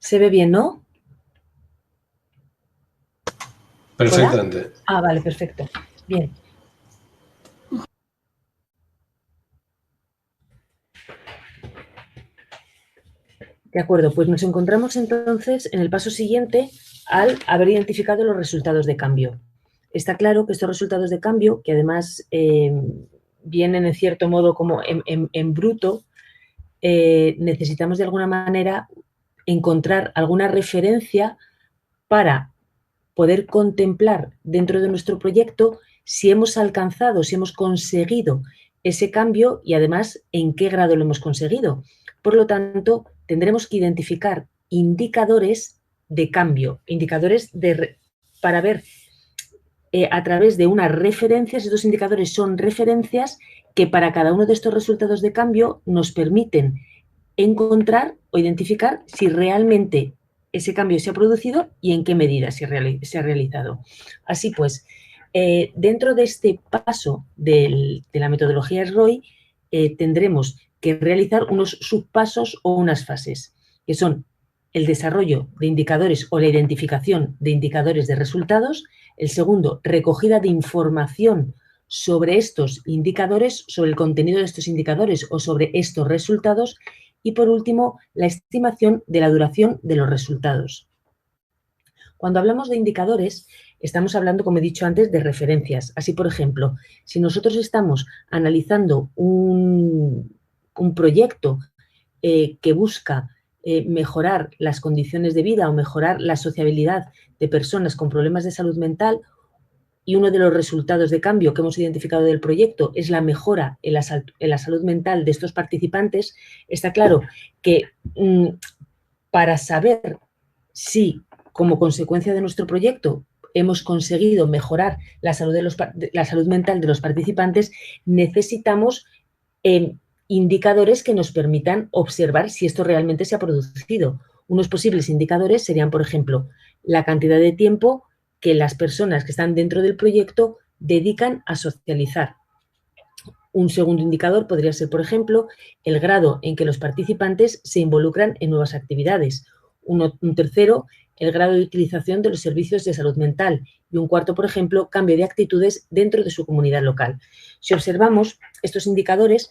¿Se ve bien, no? Perfectamente. ¿Hola? Ah, vale, perfecto. Bien. De acuerdo, pues nos encontramos entonces en el paso siguiente al haber identificado los resultados de cambio. Está claro que estos resultados de cambio, que además vienen en cierto modo como en bruto, necesitamos de alguna manera encontrar alguna referencia para poder contemplar dentro de nuestro proyecto si hemos alcanzado, si hemos conseguido ese cambio y además en qué grado lo hemos conseguido. Por lo tanto, tendremos que identificar indicadores de cambio, para ver a través de unas referencias. Estos indicadores son referencias que para cada uno de estos resultados de cambio nos permiten encontrar o identificar si realmente ese cambio se ha producido y en qué medida se ha realizado. Así pues, dentro de este paso de la metodología SROI, tendremos que realizar unos subpasos o unas fases, que son el desarrollo de indicadores o la identificación de indicadores de resultados. El segundo, recogida de información sobre estos indicadores, sobre el contenido de estos indicadores o sobre estos resultados. Y por último, la estimación de la duración de los resultados. Cuando hablamos de indicadores, estamos hablando, como he dicho antes, de referencias. Así, por ejemplo, si nosotros estamos analizando un proyecto que busca mejorar las condiciones de vida o mejorar la sociabilidad de personas con problemas de salud mental, y uno de los resultados de cambio que hemos identificado del proyecto es la mejora en la salud mental de estos participantes, está claro que para saber si, como consecuencia de nuestro proyecto, hemos conseguido mejorar la salud mental de los participantes, necesitamos indicadores que nos permitan observar si esto realmente se ha producido. Unos posibles indicadores serían, por ejemplo, la cantidad de tiempo que las personas que están dentro del proyecto dedican a socializar. Un segundo indicador podría ser, por ejemplo, el grado en que los participantes se involucran en nuevas actividades. Un tercero, el grado de utilización de los servicios de salud mental. Y un cuarto, por ejemplo, cambio de actitudes dentro de su comunidad local. Si observamos, estos indicadores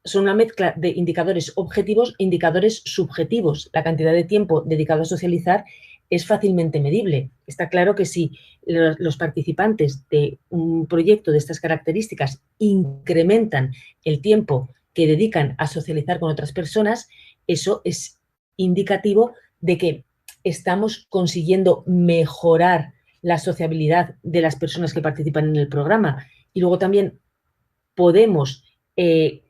son una mezcla de indicadores objetivos e indicadores subjetivos. La cantidad de tiempo dedicado a socializar es fácilmente medible. Está claro que si los participantes de un proyecto de estas características incrementan el tiempo que dedican a socializar con otras personas, eso es indicativo de que estamos consiguiendo mejorar la sociabilidad de las personas que participan en el programa. Y luego también podemos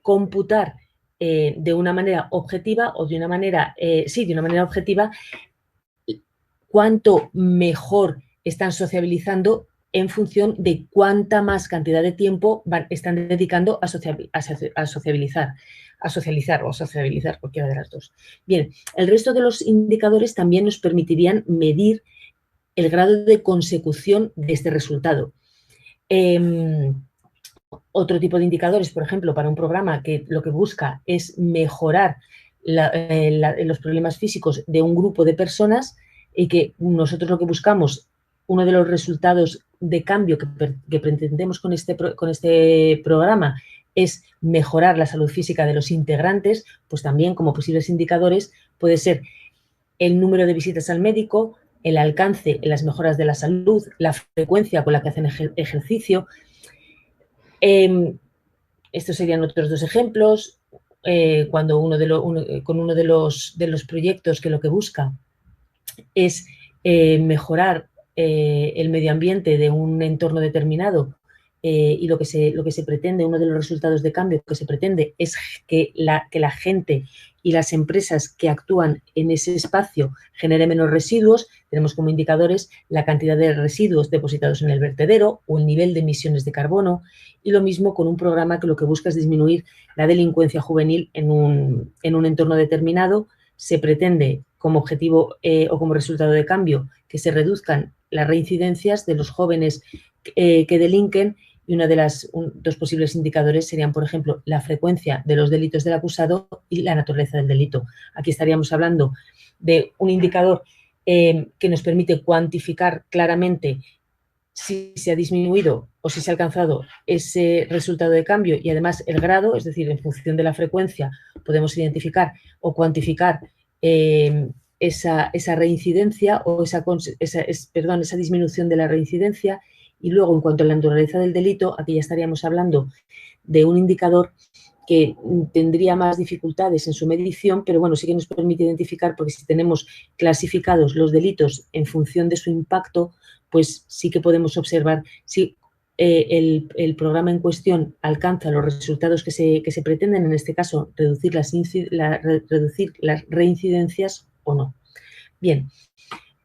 computar de una manera objetiva o de una manera, de una manera objetiva, cuánto mejor están sociabilizando en función de cuánta más cantidad de tiempo están dedicando a socializar, cualquiera de las dos. Bien, el resto de los indicadores también nos permitirían medir el grado de consecución de este resultado. Otro tipo de indicadores, por ejemplo, para un programa que lo que busca es mejorar los problemas físicos de un grupo de personas, y que nosotros lo que buscamos, uno de los resultados de cambio que pretendemos con este programa es mejorar la salud física de los integrantes, pues también como posibles indicadores puede ser el número de visitas al médico, el alcance en las mejoras de la salud, la frecuencia con la que hacen ejercicio. Estos serían otros dos ejemplos. Cuando con uno de los proyectos que lo que busca es mejorar el medio ambiente de un entorno determinado, y lo que se pretende, uno de los resultados de cambio que se pretende es que la gente y las empresas que actúan en ese espacio generen menos residuos. Tenemos como indicadores la cantidad de residuos depositados en el vertedero o el nivel de emisiones de carbono, y lo mismo con un programa que lo que busca es disminuir la delincuencia juvenil en un entorno determinado. Se pretende como objetivo o como resultado de cambio que se reduzcan las reincidencias de los jóvenes que delinquen y una de las dos posibles indicadores serían, por ejemplo, la frecuencia de los delitos del acusado y la naturaleza del delito. Aquí estaríamos hablando de un indicador que nos permite cuantificar claramente si se ha disminuido o si se ha alcanzado ese resultado de cambio y además el grado, es decir, en función de la frecuencia podemos identificar o cuantificar esa reincidencia o esa disminución de la reincidencia. Y luego, en cuanto a la naturaleza del delito, aquí ya estaríamos hablando de un indicador que tendría más dificultades en su medición, pero bueno, sí que nos permite identificar, porque si tenemos clasificados los delitos en función de su impacto, pues sí que podemos observar si el programa en cuestión alcanza los resultados que se pretenden, en este caso, reducir las reincidencias o no. Bien,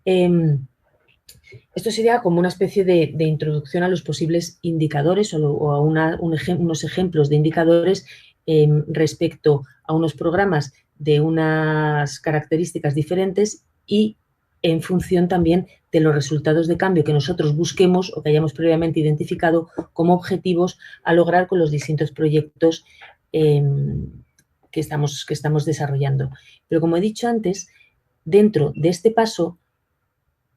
esto sería como una especie de introducción a los posibles indicadores o a unos ejemplos de indicadores respecto a unos programas de unas características diferentes y en función también de los resultados de cambio que nosotros busquemos o que hayamos previamente identificado como objetivos a lograr con los distintos proyectos que estamos desarrollando. Pero como he dicho antes, dentro de este paso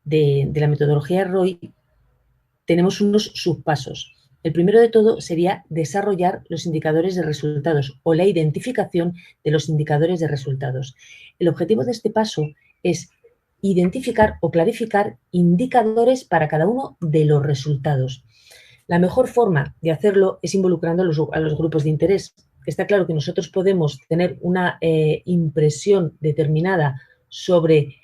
de la metodología ROI tenemos unos subpasos. El primero de todo sería desarrollar los indicadores de resultados o la identificación de los indicadores de resultados. El objetivo de este paso es identificar o clarificar indicadores para cada uno de los resultados. La mejor forma de hacerlo es involucrando a los grupos de interés. Está claro que nosotros podemos tener una impresión determinada sobre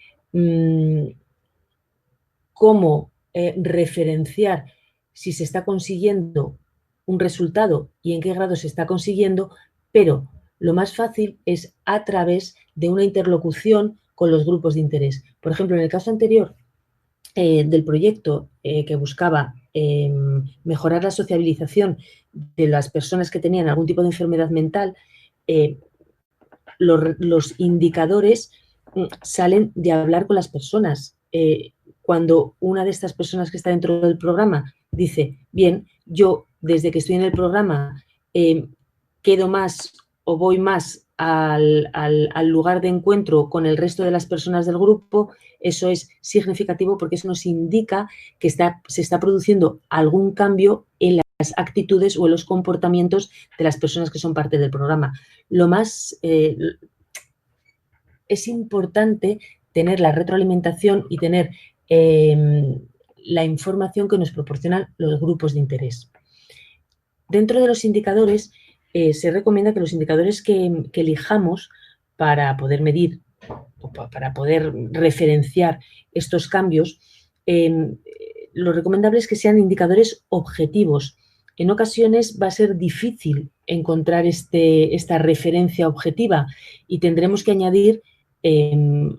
cómo referenciar si se está consiguiendo un resultado y en qué grado se está consiguiendo, pero lo más fácil es a través de una interlocución con los grupos de interés. Por ejemplo, en el caso anterior del proyecto que buscaba mejorar la sociabilización de las personas que tenían algún tipo de enfermedad mental, los indicadores salen de hablar con las personas. Cuando una de estas personas que está dentro del programa dice, bien, yo desde que estoy en el programa quedo más o voy más al lugar de encuentro con el resto de las personas del grupo, eso es significativo porque eso nos indica que se está produciendo algún cambio en las actitudes o en los comportamientos de las personas que son parte del programa. Es importante tener la retroalimentación y tener la información que nos proporcionan los grupos de interés. Dentro de los indicadores, se recomienda que los indicadores que elijamos para poder medir o para poder referenciar estos cambios, lo recomendable es que sean indicadores objetivos. En ocasiones va a ser difícil encontrar esta referencia objetiva y tendremos que añadir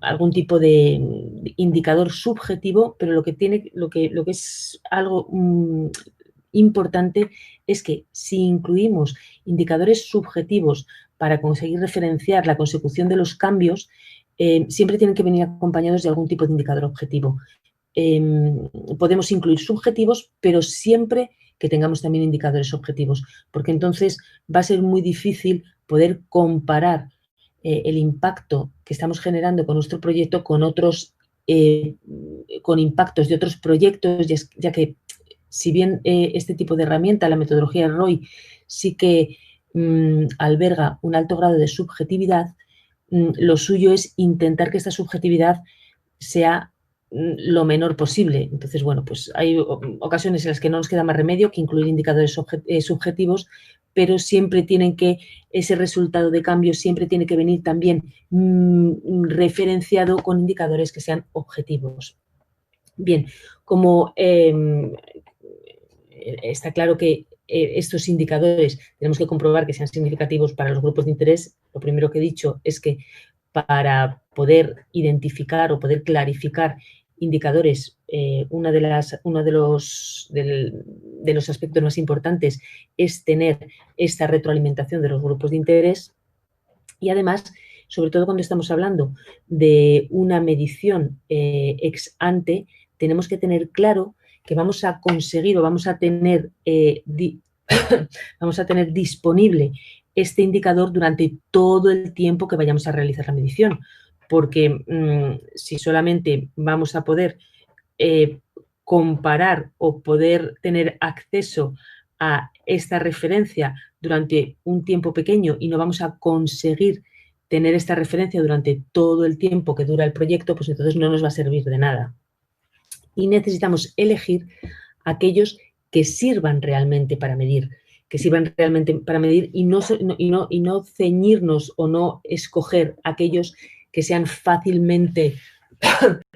algún tipo de indicador subjetivo, pero lo que es algo importante es que si incluimos indicadores subjetivos para conseguir referenciar la consecución de los cambios, siempre tienen que venir acompañados de algún tipo de indicador objetivo. Podemos incluir subjetivos, pero siempre que tengamos también indicadores objetivos, porque entonces va a ser muy difícil poder comparar el impacto que estamos generando con nuestro proyecto con otros, con impactos de otros proyectos, ya que si bien este tipo de herramienta, la metodología ROI, sí que alberga un alto grado de subjetividad, lo suyo es intentar que esta subjetividad sea lo menor posible. Entonces, bueno, pues hay ocasiones en las que no nos queda más remedio que incluir indicadores subjetivos, pero siempre ese resultado de cambio siempre tiene que venir también referenciado con indicadores que sean objetivos. Bien, como está claro que estos indicadores tenemos que comprobar que sean significativos para los grupos de interés, lo primero que he dicho es que para poder identificar o poder clarificar indicadores, uno de los aspectos más importantes es tener esta retroalimentación de los grupos de interés y además, sobre todo cuando estamos hablando de una medición ex ante, tenemos que tener claro que vamos a conseguir o vamos a tener disponible este indicador durante todo el tiempo que vayamos a realizar la medición, porque si solamente vamos a poder comparar o poder tener acceso a esta referencia durante un tiempo pequeño y no vamos a conseguir tener esta referencia durante todo el tiempo que dura el proyecto, pues entonces no nos va a servir de nada. Y necesitamos elegir aquellos que sirvan realmente para medir, y no ceñirnos o no escoger aquellos que sean fácilmente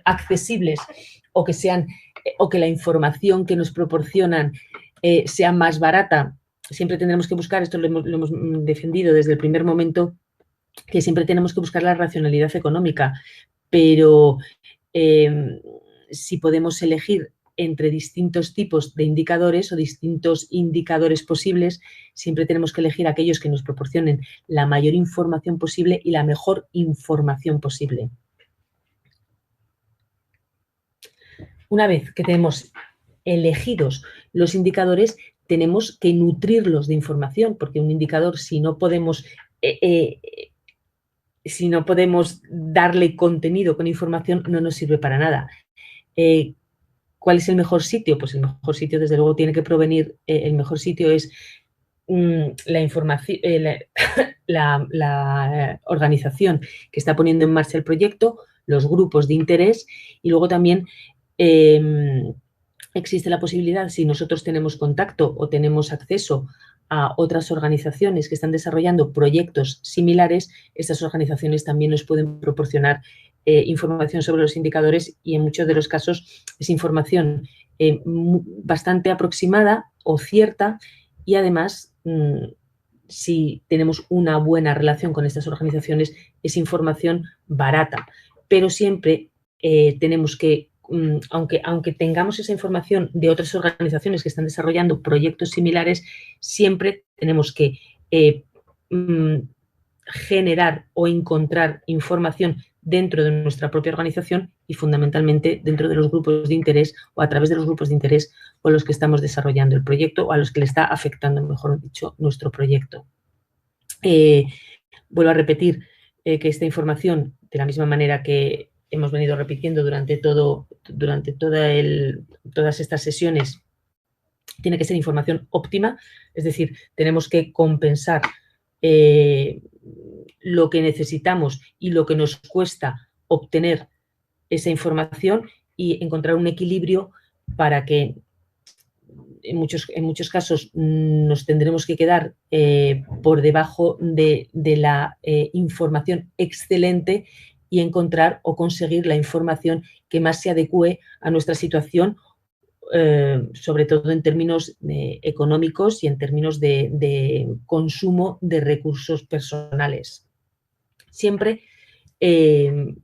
accesibles o que la información que nos proporcionan sea más barata. Siempre tendremos que buscar, esto lo hemos defendido desde el primer momento, que siempre tenemos que buscar la racionalidad económica, pero si podemos elegir entre distintos tipos de indicadores o distintos indicadores posibles, siempre tenemos que elegir aquellos que nos proporcionen la mayor información posible y la mejor información posible. Una vez que tenemos elegidos los indicadores, tenemos que nutrirlos de información, porque un indicador, si no podemos darle contenido con información, no nos sirve para nada. ¿Cuál es el mejor sitio? Pues el mejor sitio, desde luego, tiene que provenir, el mejor sitio es la información, la organización que está poniendo en marcha el proyecto, los grupos de interés, y luego también existe la posibilidad, si nosotros tenemos contacto o tenemos acceso a otras organizaciones que están desarrollando proyectos similares, estas organizaciones también nos pueden proporcionar información sobre los indicadores, y en muchos de los casos es información bastante aproximada o cierta, y además si tenemos una buena relación con estas organizaciones, es información barata. Pero siempre tenemos que, aunque tengamos esa información de otras organizaciones que están desarrollando proyectos similares, siempre tenemos que generar o encontrar información dentro de nuestra propia organización y fundamentalmente dentro de los grupos de interés o a través de los grupos de interés con los que estamos desarrollando el proyecto o a los que le está afectando, mejor dicho, nuestro proyecto. Vuelvo a repetir que esta información, de la misma manera que hemos venido repitiendo durante todas estas sesiones, tiene que ser información óptima, es decir, tenemos que compensar lo que necesitamos y lo que nos cuesta obtener esa información y encontrar un equilibrio para que en muchos casos nos tendremos que quedar por debajo de la información excelente y encontrar o conseguir la información que más se adecue a nuestra situación, sobre todo en términos económicos y en términos de consumo de recursos personales. Siempre de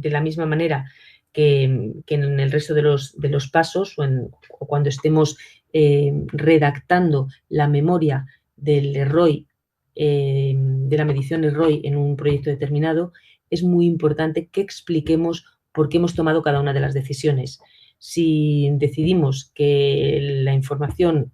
la misma manera que en el resto de los pasos o cuando estemos redactando la memoria del ROI, de la medición ROI en un proyecto determinado, es muy importante que expliquemos por qué hemos tomado cada una de las decisiones. Si decidimos que la información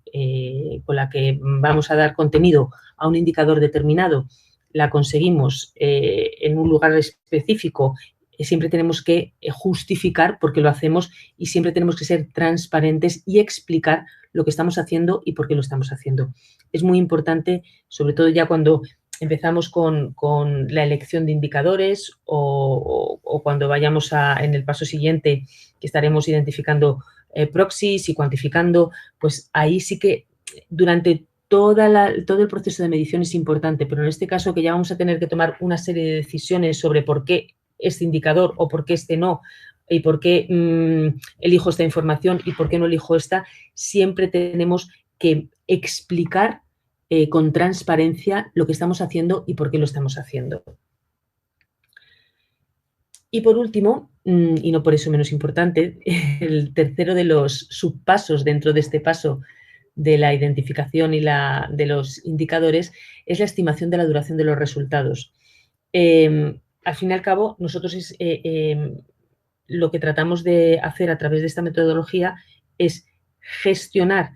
con la que vamos a dar contenido a un indicador determinado la conseguimos en un lugar específico, siempre tenemos que justificar por qué lo hacemos y siempre tenemos que ser transparentes y explicar lo que estamos haciendo y por qué lo estamos haciendo. Es muy importante, sobre todo ya cuando empezamos con la elección de indicadores o cuando vayamos en el paso siguiente, que estaremos identificando proxies y cuantificando, pues ahí sí que durante todo el proceso de medición es importante, pero en este caso que ya vamos a tener que tomar una serie de decisiones sobre por qué este indicador o por qué este no, y por qué elijo esta información y por qué no elijo esta, siempre tenemos que explicar con transparencia lo que estamos haciendo y por qué lo estamos haciendo. Y por último, y no por eso menos importante, el tercero de los subpasos dentro de este paso de la identificación y de los indicadores es la estimación de la duración de los resultados. Al fin y al cabo, nosotros lo que tratamos de hacer a través de esta metodología es gestionar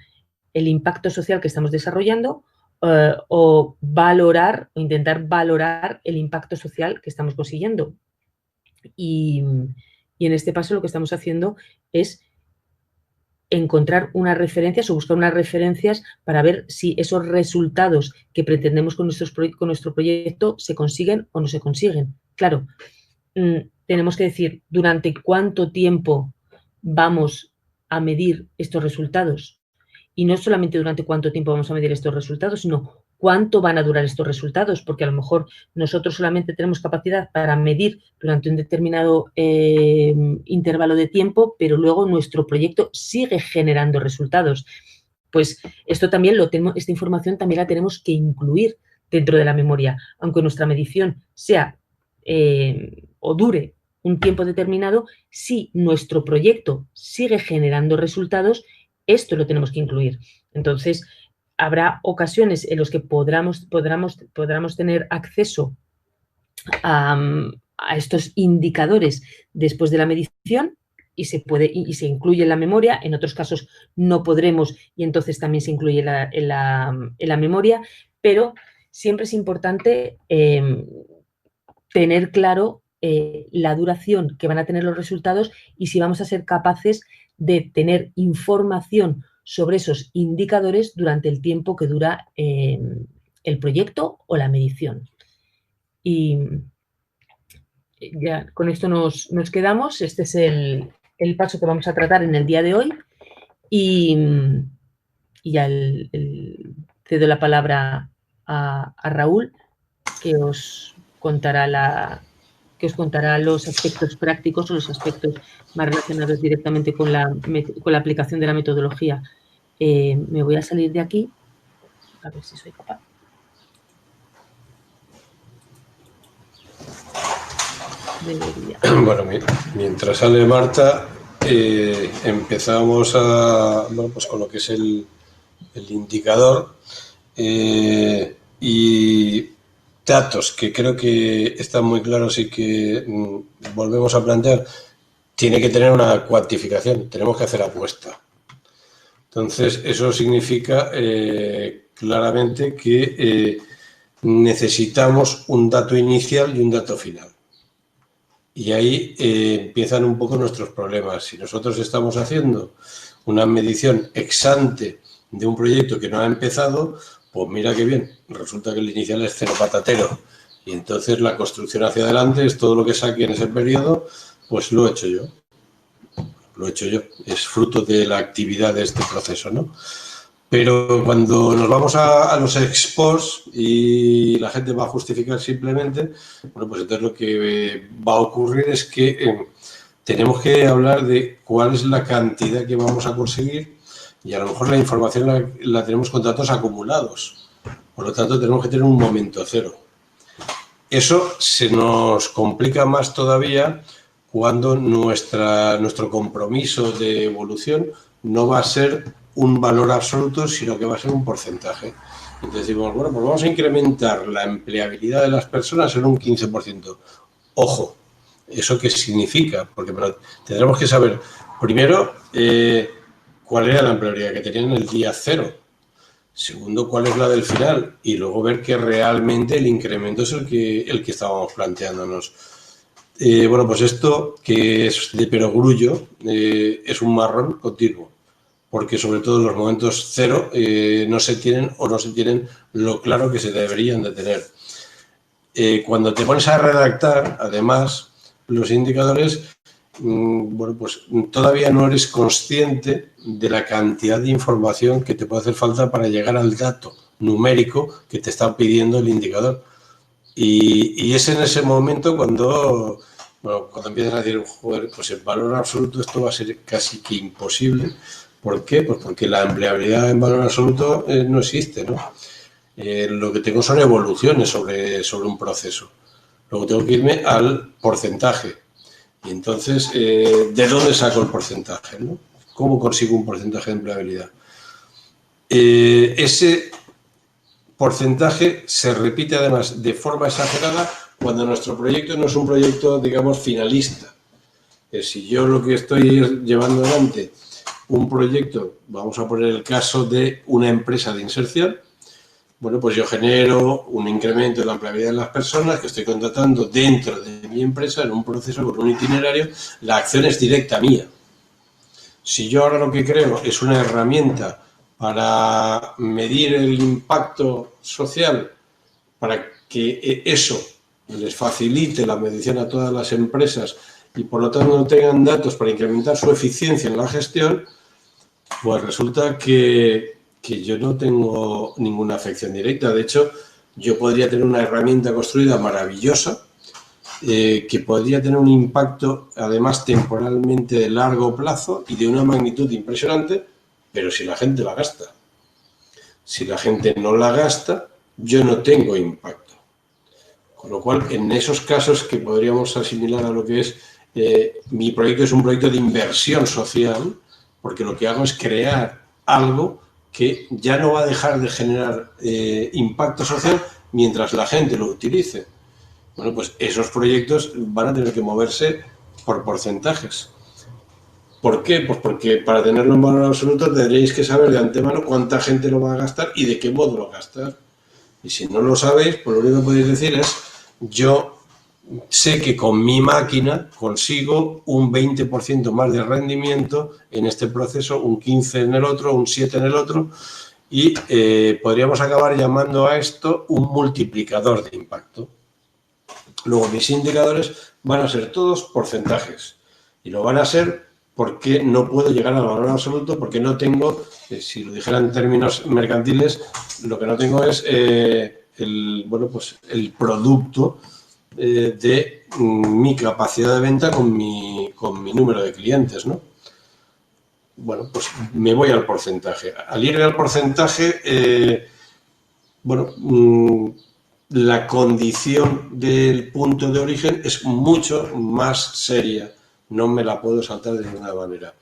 el impacto social que estamos desarrollando o valorar o intentar valorar el impacto social que estamos consiguiendo. Y en este paso lo que estamos haciendo es encontrar unas referencias o buscar unas referencias para ver si esos resultados que pretendemos con nuestro proyecto se consiguen o no se consiguen. Claro, tenemos que decir durante cuánto tiempo vamos a medir estos resultados. Y no solamente durante cuánto tiempo vamos a medir estos resultados, sino cuánto van a durar estos resultados, porque a lo mejor nosotros solamente tenemos capacidad para medir durante un determinado intervalo de tiempo, pero luego nuestro proyecto sigue generando resultados. Pues esto también esta información también la tenemos que incluir dentro de la memoria, aunque nuestra medición sea o dure un tiempo determinado, si nuestro proyecto sigue generando resultados, esto lo tenemos que incluir. Entonces, habrá ocasiones en las que podamos tener acceso a estos indicadores después de la medición y se incluye en la memoria. En otros casos no podremos y entonces también se incluye en la memoria, pero siempre es importante tener claro la duración que van a tener los resultados y si vamos a ser capaces de tener información sobre esos indicadores durante el tiempo que dura el proyecto o la medición. Y ya con esto nos quedamos. Este es el paso que vamos a tratar en el día de hoy y ya cedo la palabra a Raúl, que os contará los aspectos prácticos o los aspectos más relacionados directamente con la aplicación de la metodología. Me voy a salir de aquí, a ver si soy capaz. Bueno, mientras sale Marta, empezamos pues con lo que es el indicador y datos que creo que están muy claros y que volvemos a plantear. Tiene que tener una cuantificación, tenemos que hacer apuesta. Entonces, eso significa claramente que necesitamos un dato inicial y un dato final. Y ahí empiezan un poco nuestros problemas. Si nosotros estamos haciendo una medición ex ante de un proyecto que no ha empezado, pues mira qué bien, resulta que el inicial es cero patatero. Y entonces la construcción hacia adelante es todo lo que saque en ese periodo, pues lo he hecho yo. Lo he hecho yo. Es fruto de la actividad de este proceso, ¿no? Pero cuando nos vamos a los ex post y la gente va a justificar simplemente, bueno, pues entonces lo que va a ocurrir es que tenemos que hablar de cuál es la cantidad que vamos a conseguir y a lo mejor la información la tenemos con datos acumulados. Por lo tanto, tenemos que tener un momento cero. Eso se nos complica más todavía cuando nuestro compromiso de evolución no va a ser un valor absoluto, sino que va a ser un porcentaje. Entonces decimos, bueno, pues vamos a incrementar la empleabilidad de las personas en un 15%. Ojo, ¿eso qué significa? Porque tendremos que saber, primero, cuál era la empleabilidad que tenían el día cero. Segundo, cuál es la del final. Y luego ver que realmente el incremento es el que estábamos planteándonos. Bueno, pues esto, que es de perogrullo, es un marrón continuo. Porque sobre todo en los momentos cero no se tienen lo claro que se deberían de tener. Cuando te pones a redactar, además, los indicadores, bueno, pues todavía no eres consciente de la cantidad de información que te puede hacer falta para llegar al dato numérico que te está pidiendo el indicador. Y es en ese momento cuando empiezas a decir, joder, pues en valor absoluto esto va a ser casi que imposible. ¿Por qué? Pues porque la empleabilidad en valor absoluto no existe, ¿no? Lo que tengo son evoluciones sobre un proceso. Luego tengo que irme al porcentaje. Y entonces, ¿de dónde saco el porcentaje, ¿no? ¿Cómo consigo un porcentaje de empleabilidad? Ese porcentaje se repite además de forma exagerada cuando nuestro proyecto no es un proyecto, digamos, finalista. Si yo lo que estoy es llevando adelante un proyecto, vamos a poner el caso de una empresa de inserción, bueno, pues yo genero un incremento de la empleabilidad de las personas que estoy contratando dentro de mi empresa en un proceso con un itinerario. La acción es directa mía. Si yo ahora lo que creo es una herramienta para medir el impacto social, para que eso les facilite la medición a todas las empresas y por lo tanto no tengan datos para incrementar su eficiencia en la gestión, pues resulta que yo no tengo ninguna afección directa. De hecho, yo podría tener una herramienta construida maravillosa que podría tener un impacto, además, temporalmente de largo plazo y de una magnitud impresionante, pero si la gente la gasta. Si la gente no la gasta, yo no tengo impacto. Con lo cual, en esos casos que podríamos asimilar a lo que es mi proyecto, es un proyecto de inversión social, porque lo que hago es crear algo que ya no va a dejar de generar impacto social mientras la gente lo utilice. Bueno, pues esos proyectos van a tener que moverse por porcentajes. ¿Por qué? Pues porque para tenerlo en valor absoluto tendréis que saber de antemano cuánta gente lo va a gastar y de qué modo lo va a gastar. Y si no lo sabéis, pues lo único que podéis decir es, yo sé que con mi máquina consigo un 20% más de rendimiento en este proceso, un 15% en el otro, un 7% en el otro, y podríamos acabar llamando a esto un multiplicador de impacto. Luego mis indicadores van a ser todos porcentajes y lo van a ser porque no puedo llegar al valor absoluto, porque no tengo, si lo dijera en términos mercantiles, lo que no tengo es el producto de mi capacidad de venta con mi número de clientes, ¿no? Bueno, pues me voy al porcentaje. Al ir al porcentaje, la condición del punto de origen es mucho más seria. No me la puedo saltar de ninguna manera.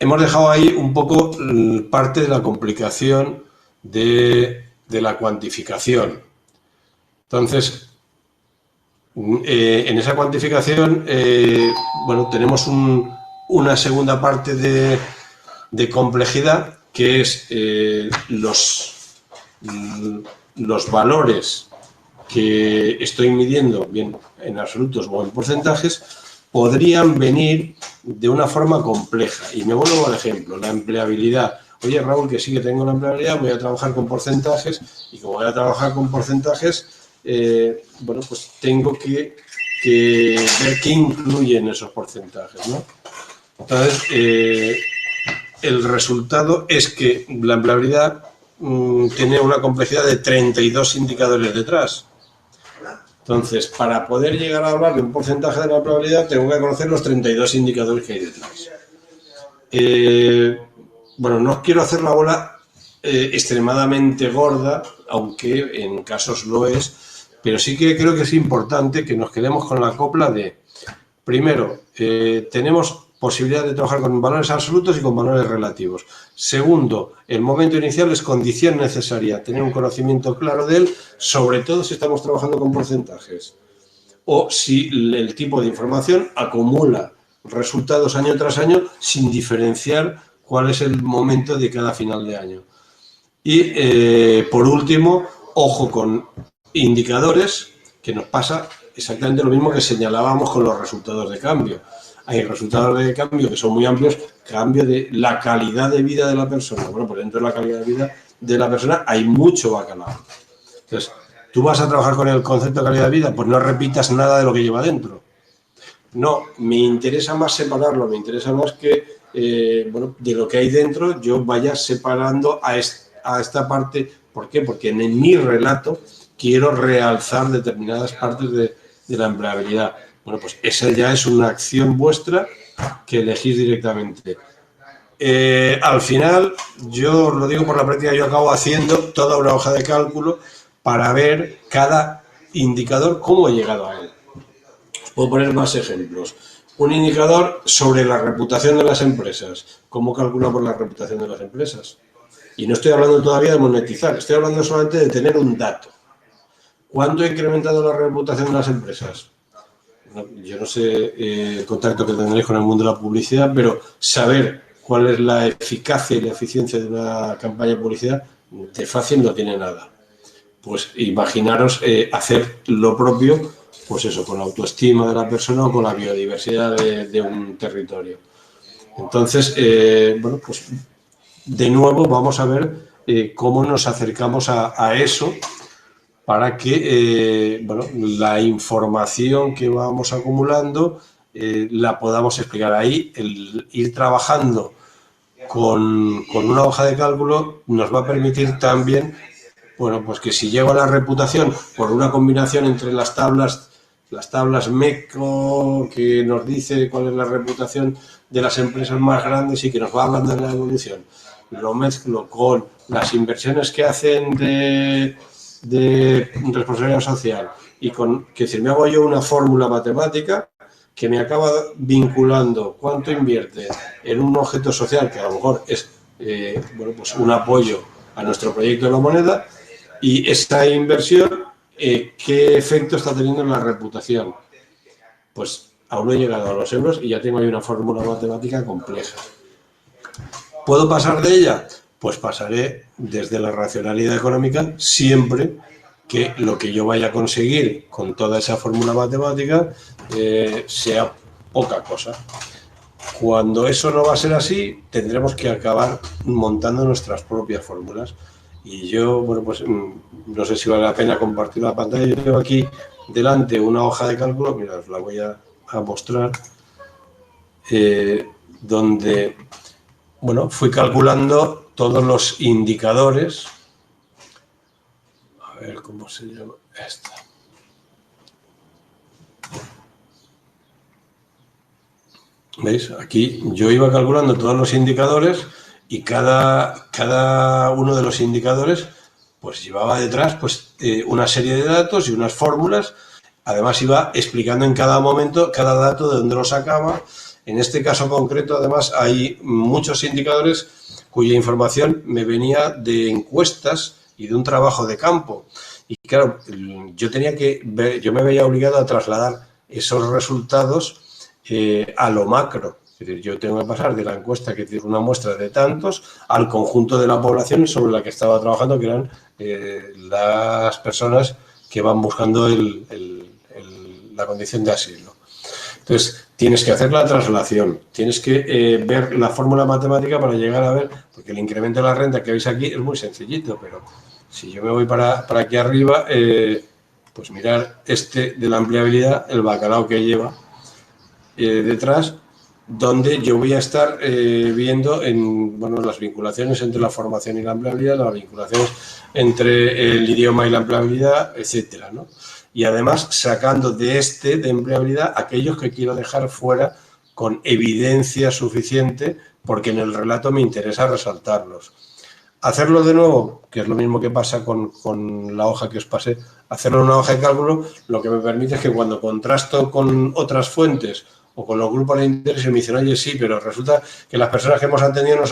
Hemos dejado ahí un poco parte de la complicación de la cuantificación. Entonces, en esa cuantificación, tenemos una segunda parte de complejidad, que es los valores que estoy midiendo, bien en absolutos o en porcentajes, podrían venir de una forma compleja. Y me vuelvo al ejemplo, la empleabilidad. Oye, Raúl, que sí que tengo la empleabilidad, voy a trabajar con porcentajes, y como voy a trabajar con porcentajes, pues tengo que ver qué incluyen esos porcentajes, ¿no? Entonces, el resultado es que la empleabilidad tiene una complejidad de 32 indicadores detrás. Entonces, para poder llegar a hablar de un porcentaje de la probabilidad, tengo que conocer los 32 indicadores que hay detrás. No os quiero hacer la bola extremadamente gorda, aunque en casos lo es, pero sí que creo que es importante que nos quedemos con la copla de, primero, tenemos posibilidad de trabajar con valores absolutos y con valores relativos. Segundo, el momento inicial es condición necesaria, tener un conocimiento claro de él, sobre todo si estamos trabajando con porcentajes o si el tipo de información acumula resultados año tras año sin diferenciar cuál es el momento de cada final de año. Y, por último, ojo con indicadores, que nos pasa exactamente lo mismo que señalábamos con los resultados de cambio. Hay resultados de cambio que son muy amplios, cambio de la calidad de vida de la persona. Bueno, pues dentro de la calidad de vida de la persona hay mucho bacalao. Entonces, ¿tú vas a trabajar con el concepto de calidad de vida? Pues no repitas nada de lo que lleva dentro. No, me interesa más separarlo, me interesa más que, de lo que hay dentro yo vaya separando a esta parte. ¿Por qué? Porque en mi relato quiero realzar determinadas partes de la empleabilidad. Bueno, pues esa ya es una acción vuestra que elegís directamente. Al final, yo lo digo por la práctica, yo acabo haciendo toda una hoja de cálculo para ver cada indicador cómo he llegado a él. Os puedo poner más ejemplos. Un indicador sobre la reputación de las empresas. ¿Cómo calculamos la reputación de las empresas? Y no estoy hablando todavía de monetizar, estoy hablando solamente de tener un dato. ¿Cuánto ha incrementado la reputación de las empresas? yo no sé el contacto que tendréis con el mundo de la publicidad, pero saber cuál es la eficacia y la eficiencia de una campaña de publicidad de fácil no tiene nada. Pues imaginaros hacer lo propio, pues eso, con la autoestima de la persona o con la biodiversidad de un territorio. Entonces, bueno, pues de nuevo vamos a ver cómo nos acercamos a eso para que bueno, la información que vamos acumulando la podamos explicar. Ahí el ir trabajando con una hoja de cálculo nos va a permitir también, bueno, pues que si llego a la reputación por una combinación entre las tablas MECO, que nos dice cuál es la reputación de las empresas más grandes y que nos va hablando de la evolución, lo mezclo con las inversiones que hacen de responsabilidad social y con que si me hago yo una fórmula matemática que me acaba vinculando cuánto invierte en un objeto social que a lo mejor es bueno, pues un apoyo a nuestro proyecto de la moneda, y esta inversión ¿qué efecto está teniendo en la reputación? Pues aún no he llegado a los euros y ya tengo ahí una fórmula matemática compleja. ¿Puedo pasar de ella? Pues pasaré desde la racionalidad económica siempre que lo que yo vaya a conseguir con toda esa fórmula matemática sea poca cosa. Cuando eso no va a ser así, tendremos que acabar montando nuestras propias fórmulas. Y yo, bueno, pues no sé si vale la pena compartir la pantalla. Yo tengo aquí delante una hoja de cálculo, mira, os la voy a mostrar, donde, bueno, fui calculando todos los indicadores. A ver cómo se llama esta. ¿Veis? Aquí yo iba calculando todos los indicadores y cada uno de los indicadores pues llevaba detrás pues una serie de datos y unas fórmulas. Además iba explicando en cada momento cada dato de dónde lo sacaba. En este caso concreto, además, hay muchos indicadores cuya información me venía de encuestas y de un trabajo de campo. Y claro, yo tenía que ver, yo me veía obligado a trasladar esos resultados a lo macro. Es decir, yo tengo que pasar de la encuesta, que tiene una muestra de tantos, al conjunto de la población sobre la que estaba trabajando, que eran las personas que van buscando la condición de asilo. Entonces, tienes que hacer la traslación, tienes que ver la fórmula matemática para llegar a ver, porque el incremento de la renta que veis aquí es muy sencillito, pero si yo me voy para aquí arriba, pues mirar este de la empleabilidad, el bacalao que lleva detrás, donde yo voy a estar viendo bueno, las vinculaciones entre la formación y la empleabilidad, las vinculaciones entre el idioma y la empleabilidad, etcétera, ¿no? Y además sacando de empleabilidad aquellos que quiero dejar fuera con evidencia suficiente, porque en el relato me interesa resaltarlos. Hacerlo de nuevo, que es lo mismo que pasa con la hoja que os pasé, hacerlo en una hoja de cálculo, lo que me permite es que cuando contrasto con otras fuentes o con los grupos de interés y me dicen, oye, sí, pero resulta que las personas que hemos atendido no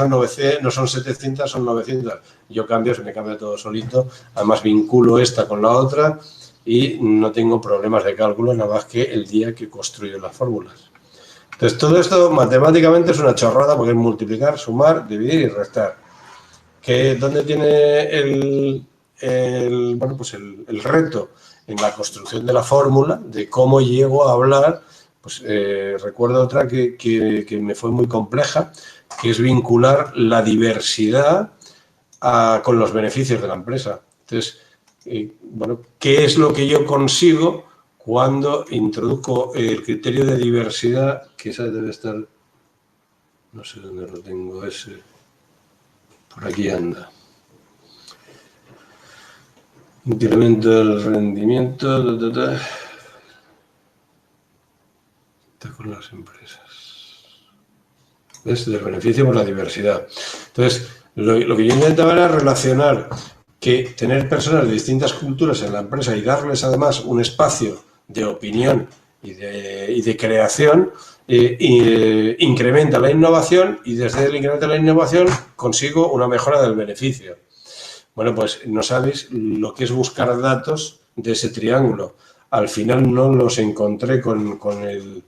son 700, son 900. Yo se me cambia todo solito, además vinculo esta con la otra y no tengo problemas de cálculo nada más que el día que construyo las fórmulas. Entonces, todo esto matemáticamente es una chorrada porque es multiplicar, sumar, dividir y restar. ¿Dónde tiene bueno, pues el reto? En la construcción de la fórmula, de cómo llego a hablar. Pues recuerdo otra que me fue muy compleja, que es vincular la diversidad con los beneficios de la empresa. Entonces, bueno, ¿qué es lo que yo consigo cuando introduzco el criterio de diversidad? Que esa debe estar, no sé dónde lo tengo ese, por aquí anda. Incremento del rendimiento, con las empresas. Es del beneficio por la diversidad. Entonces, lo que yo intentaba era relacionar que tener personas de distintas culturas en la empresa y darles además un espacio de opinión y de creación incrementa la innovación, y desde el incremento de la innovación consigo una mejora del beneficio. Bueno, pues no sabéis lo que es buscar datos de ese triángulo. al final no los encontré con el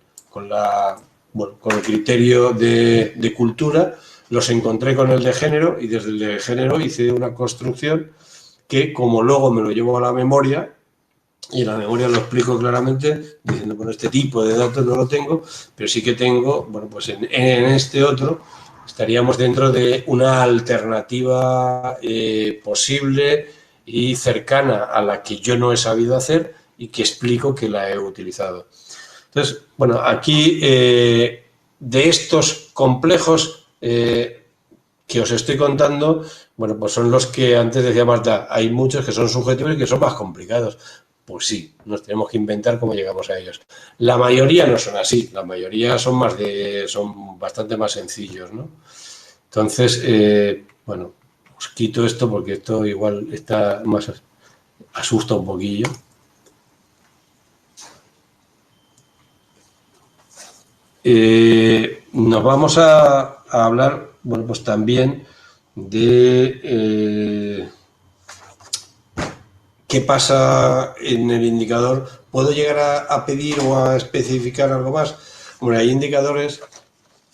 criterio de cultura, los encontré con el de género, y desde el de género hice una construcción que, como luego me lo llevo a la memoria, y en la memoria lo explico claramente, diciendo, bueno, este tipo de datos no lo tengo, pero sí que tengo, bueno, pues en este otro estaríamos dentro de una alternativa posible y cercana a la que yo no he sabido hacer y que explico que la he utilizado. Entonces, bueno, aquí de estos complejos que os estoy contando, bueno, pues son los que antes decía Marta, hay muchos que son subjetivos y que son más complicados. Pues sí, nos tenemos que inventar cómo llegamos a ellos. La mayoría no son así, la mayoría son son bastante más sencillos, ¿no? Entonces, bueno, os quito esto porque esto igual está más asusta un poquillo. Nos vamos a hablar, bueno, pues también de qué pasa en el indicador. ¿Puedo llegar a pedir o a especificar algo más? Bueno, hay indicadores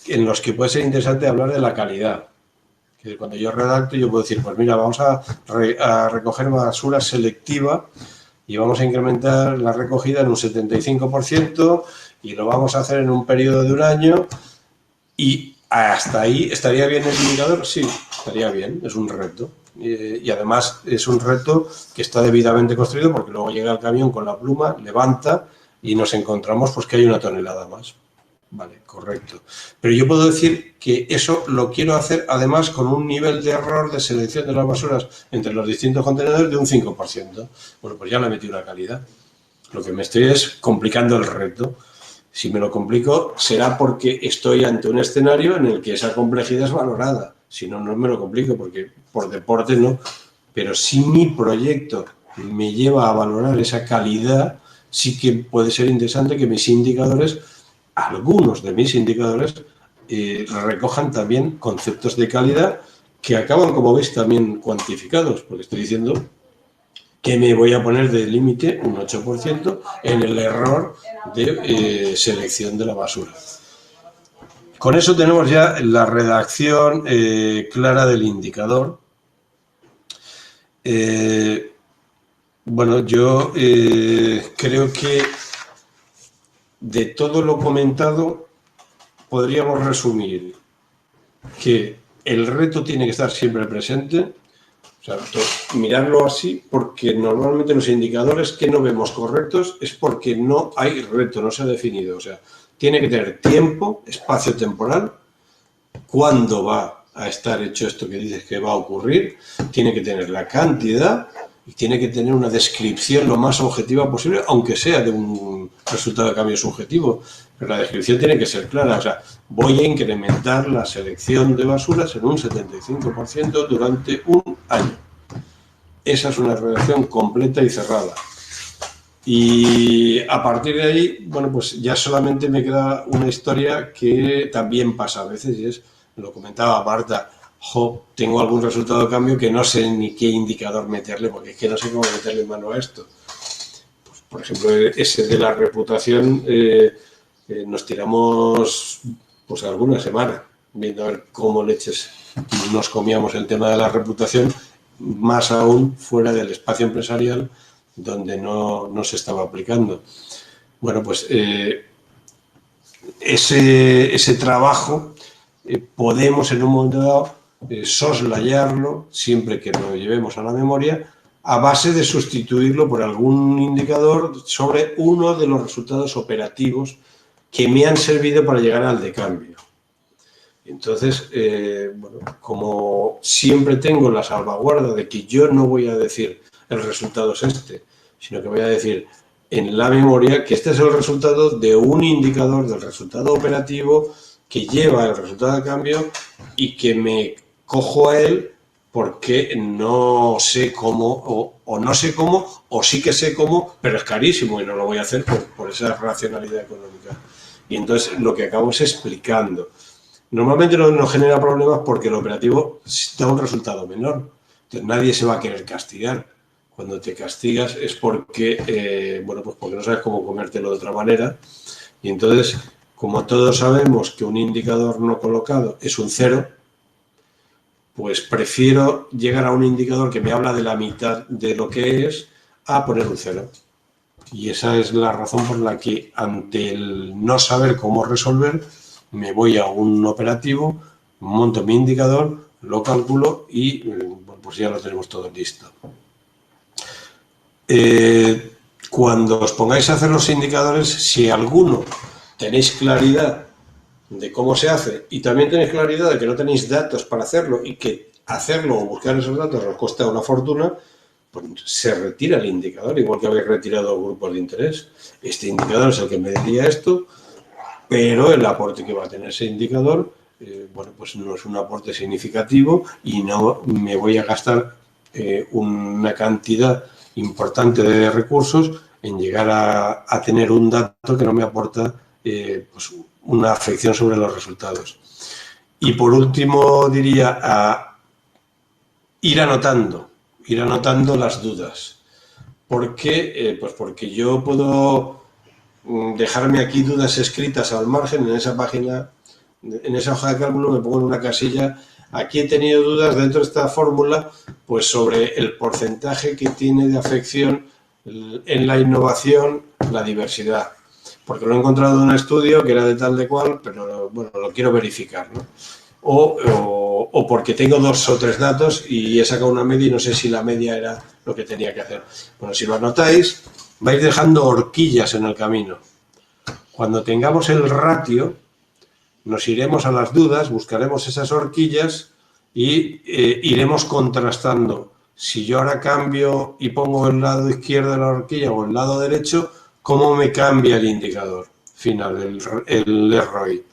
en los que puede ser interesante hablar de la calidad. Que cuando yo redacto, yo puedo decir, pues mira, vamos a recoger basura selectiva y vamos a incrementar la recogida en un 75% y lo vamos a hacer en un periodo de un año, y hasta ahí, ¿estaría bien el indicador? Sí, estaría bien, es un reto. Y además es un reto que está debidamente construido, porque luego llega el camión con la pluma, levanta y nos encontramos pues que hay una tonelada más. Vale, correcto. Pero yo puedo decir que eso lo quiero hacer además con un nivel de error de selección de las basuras entre los distintos contenedores de un 5%. Bueno, pues ya le he metido una calidad. Lo que me estoy es complicando el reto. Si me lo complico, será porque estoy ante un escenario en el que esa complejidad es valorada. Si no, no me lo complico, porque por deporte no. Pero si mi proyecto me lleva a valorar esa calidad, sí que puede ser interesante que mis indicadores, algunos de mis indicadores, recojan también conceptos de calidad que acaban, como veis, también cuantificados, porque estoy diciendo que me voy a poner de límite un 8% en el error de selección de la basura. Con eso tenemos ya la redacción clara del indicador. Bueno, yo creo que de todo lo comentado podríamos resumir que el reto tiene que estar siempre presente. O sea, mirarlo así, porque normalmente los indicadores que no vemos correctos es porque no hay reto, no se ha definido. O sea, tiene que tener tiempo, espacio temporal, cuándo va a estar hecho esto que dices que va a ocurrir, tiene que tener la cantidad y tiene que tener una descripción lo más objetiva posible, aunque sea de un resultado de cambio subjetivo. Pero la descripción tiene que ser clara. O sea, voy a incrementar la selección de basuras en un 75% durante un año. Esa es una redacción completa y cerrada. Y a partir de ahí, bueno, pues ya solamente me queda una historia que también pasa a veces, y es, lo comentaba Marta, tengo algún resultado de cambio que no sé ni qué indicador meterle, porque es que no sé cómo meterle mano a esto. Pues, por ejemplo, ese de la reputación, nos tiramos pues alguna semana viendo a ver cómo leches nos comíamos el tema de la reputación, más aún fuera del espacio empresarial donde no se estaba aplicando. Bueno, pues ese trabajo podemos en un momento dado soslayarlo, siempre que lo llevemos a la memoria, a base de sustituirlo por algún indicador sobre uno de los resultados operativos que me han servido para llegar al de cambio. Entonces, bueno, como siempre tengo la salvaguarda de que yo no voy a decir el resultado es este, sino que voy a decir en la memoria que este es el resultado de un indicador del resultado operativo que lleva el resultado de cambio y que me cojo a él porque no sé cómo, o no sé cómo, o sí que sé cómo, pero es carísimo y no lo voy a hacer por esa racionalidad económica. Y entonces lo que acabo es explicando. Normalmente no genera problemas porque el operativo da un resultado menor. Entonces nadie se va a querer castigar. Cuando te castigas es porque, bueno, pues porque no sabes cómo comértelo de otra manera. Y entonces, como todos sabemos que un indicador no colocado es un 0, pues prefiero llegar a un indicador que me habla de la mitad de lo que es a poner un 0. Y esa es la razón por la que, ante el no saber cómo resolver, me voy a un operativo, monto mi indicador, lo calculo y bueno, pues ya lo tenemos todo listo. Cuando os pongáis a hacer los indicadores, si alguno tenéis claridad de cómo se hace y también tenéis claridad de que no tenéis datos para hacerlo y que hacerlo o buscar esos datos os cuesta una fortuna, pues se retira el indicador, igual que habéis retirado grupos de interés. Este indicador es el que me diría esto, pero el aporte que va a tener ese indicador, bueno, pues no es un aporte significativo y no me voy a gastar una cantidad importante de recursos en llegar a tener un dato que no me aporta pues una afección sobre los resultados. Y por último diría a ir anotando las dudas. ¿Por qué? Pues porque yo puedo dejarme aquí dudas escritas al margen en esa página, en esa hoja de cálculo me pongo en una casilla. Aquí he tenido dudas dentro de esta fórmula, pues sobre el porcentaje que tiene de afección en la innovación la diversidad. Porque lo he encontrado en un estudio que era de tal de cual, pero bueno, lo quiero verificar, ¿no? O porque tengo 2 o 3 datos y he sacado una media y no sé si la media era lo que tenía que hacer. Bueno, si lo anotáis, vais dejando horquillas en el camino. Cuando tengamos el ratio, nos iremos a las dudas, buscaremos esas horquillas y iremos contrastando. Si yo ahora cambio y pongo el lado izquierdo de la horquilla o el lado derecho, ¿cómo me cambia el indicador final, el ROI?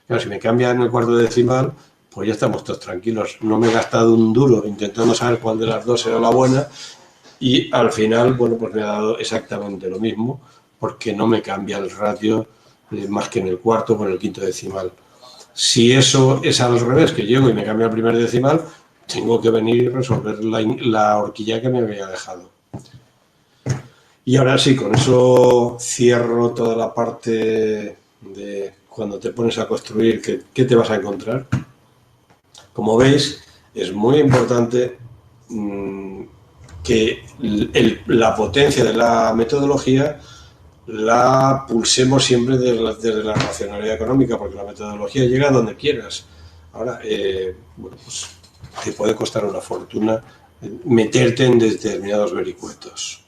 Claro, si me cambia en el cuarto decimal, pues ya estamos todos tranquilos. No me he gastado un duro intentando saber cuál de las dos era la buena y al final, bueno, pues me ha dado exactamente lo mismo porque no me cambia el ratio más que en el cuarto o en el quinto decimal. Si eso es al revés, que llego y me cambia el primer decimal, tengo que venir y resolver la horquilla que me había dejado. Y ahora sí, con eso cierro toda la parte de cuando te pones a construir, ¿qué te vas a encontrar? Como veis, es muy importante que la potencia de la metodología la pulsemos siempre desde la racionalidad económica, porque la metodología llega donde quieras. Ahora, bueno, pues te puede costar una fortuna meterte en determinados vericuetos.